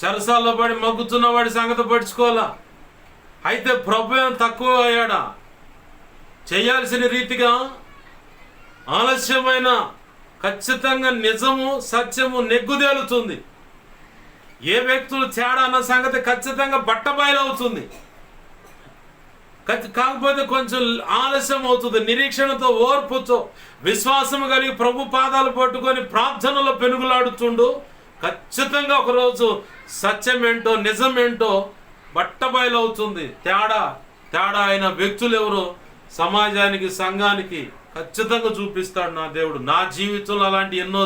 చెరసాల్లో పడి మగ్గుతున్న వాడి సంగతి పడుచుకోవాలా. అయితే ప్రభు ఏం తక్కువ అయ్యాడా? చేయాల్సిన రీతిగా ఆలస్యమైన ఖచ్చితంగా నిజము సత్యము నెగ్గుదేలుతుంది. ఏ వ్యక్తులు తేడా అన్న సంగతి ఖచ్చితంగా బట్టబయలవుతుంది. కాకపోతే కొంచెం ఆలస్యం అవుతుంది. నిరీక్షణతో, ఓర్పుతో, విశ్వాసము కలిగి ప్రభు పాదాలు పట్టుకొని ప్రార్థనలో పెనుగులాడుతుండు. ఖచ్చితంగా ఒకరోజు సత్యమేంటో నిజమేంటో బట్టబయలవుతుంది. తేడా అయిన వ్యక్తులు ఎవరో సమాజానికి, సంఘానికి ఖచ్చితంగా చూపిస్తాడు నా దేవుడు. నా జీవితంలో అలాంటి ఎన్నో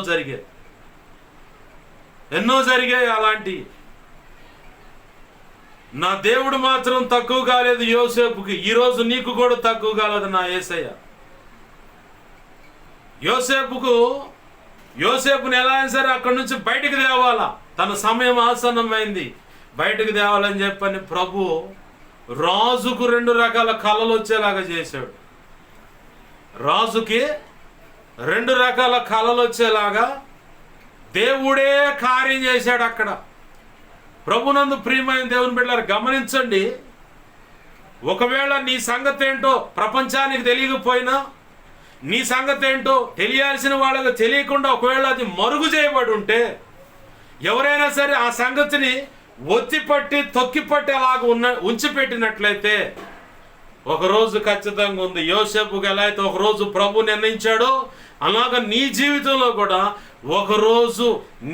జరిగాయి అలాంటి. నా దేవుడు మాత్రం తక్కువ కాలేదు యోసేపుకి. ఈరోజు నీకు కూడా తక్కువ కాలేదు నా యేసయ్య. యోసేపుని ఎలా అయినా సరే అక్కడి నుంచి బయటికి తేవాలా. తన సమయం ఆసన్నమైంది, బయటికి తేవాలని చెప్పని ప్రభు రాజుకు 2 రకాల కళలు వచ్చేలాగా చేశాడు. రాజుకి 2 రకాల కళలు వచ్చేలాగా దేవుడే కార్యం చేశాడు అక్కడ. ప్రభునందు ప్రియమైన దేవుని బిడ్డలారా, గమనించండి. ఒకవేళ నీ సంగతి ఏంటో ప్రపంచానికి తెలియకపోయినా, నీ సంగతి ఏంటో తెలియాల్సిన వాళ్ళకి తెలియకుండా ఒకవేళ అది మరుగు చేయబడి ఉంటే, ఎవరైనా సరే ఆ సంగతిని ఒత్తిపట్టి తొక్కిపట్టి అలాగ ఉంచిపెట్టినట్లయితే ఒకరోజు ఖచ్చితంగా ఉంది. యోసేపుకి ఎలా అయితే ఒకరోజు ప్రభు నిర్ణయించాడో అలాగ నీ జీవితంలో కూడా ఒకరోజు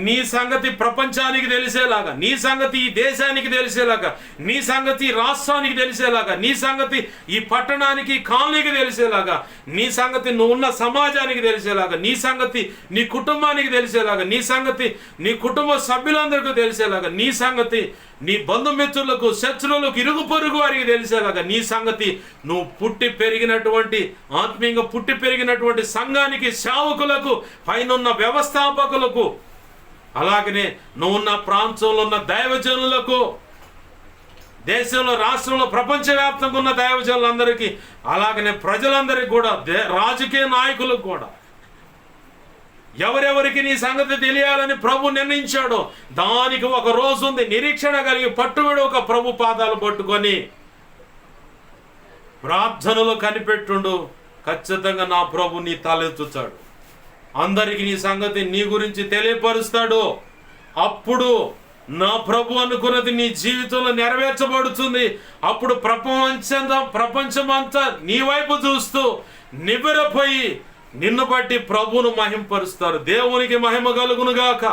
నీ సంగతి ప్రపంచానికి తెలిసేలాగా, నీ సంగతి ఈ దేశానికి తెలిసేలాగా, నీ సంగతి రాష్ట్రానికి తెలిసేలాగా, నీ సంగతి ఈ పట్టణానికి, కాలనీకి తెలిసేలాగా, నీ సంగతి నువ్వు ఉన్న సమాజానికి తెలిసేలాగా, నీ సంగతి నీ కుటుంబానికి తెలిసేలాగా, నీ సంగతి నీ కుటుంబ సభ్యులందరికీ తెలిసేలాగా, నీ సంగతి నీ బంధుమిత్రులకు, శత్రువులకు, ఇరుగు పొరుగు వారికి తెలిసేలాగా, నీ సంగతి నువ్వు పుట్టి పెరిగినటువంటి ఆత్మీయంగా పుట్టి పెరిగినటువంటి సంఘానికి, సేవకులకు, పైనున్న వ్యవస్థాపకులకు, అలాగనే నువ్వున్న ప్రాంతంలో ఉన్న దైవజనులకు, దేశంలో, రాష్ట్రంలో, ప్రపంచవ్యాప్తంగా ఉన్న దైవజనులందరికీ, అలాగనే ప్రజలందరికీ కూడా, రాజకీయ నాయకులకు కూడా, ఎవరెవరికి నీ సంగతి తెలియాలని ప్రభు నిర్ణయించాడో దానికి ఒక రోజు ఉంది. నిరీక్షణ కలిగి పట్టుబడి ఒక ప్రభు పాదాలు పట్టుకొని ప్రార్థనలో కనిపెట్టుండు. ఖచ్చితంగా నా ప్రభు నీ తలెత్తుతాడు. అందరికీ నీ సంగతి, నీ గురించి తెలియపరుస్తాడు. అప్పుడు నా ప్రభు అనుకున్నది నీ జీవితంలో నెరవేర్చబడుతుంది. అప్పుడు ప్రపంచమంతా నీ వైపు చూస్తూ నివ్వెరపోయి నిన్ను బట్టి ప్రభువును మహింపరుస్తారు. దేవునికి మహిమ కలుగును గాక.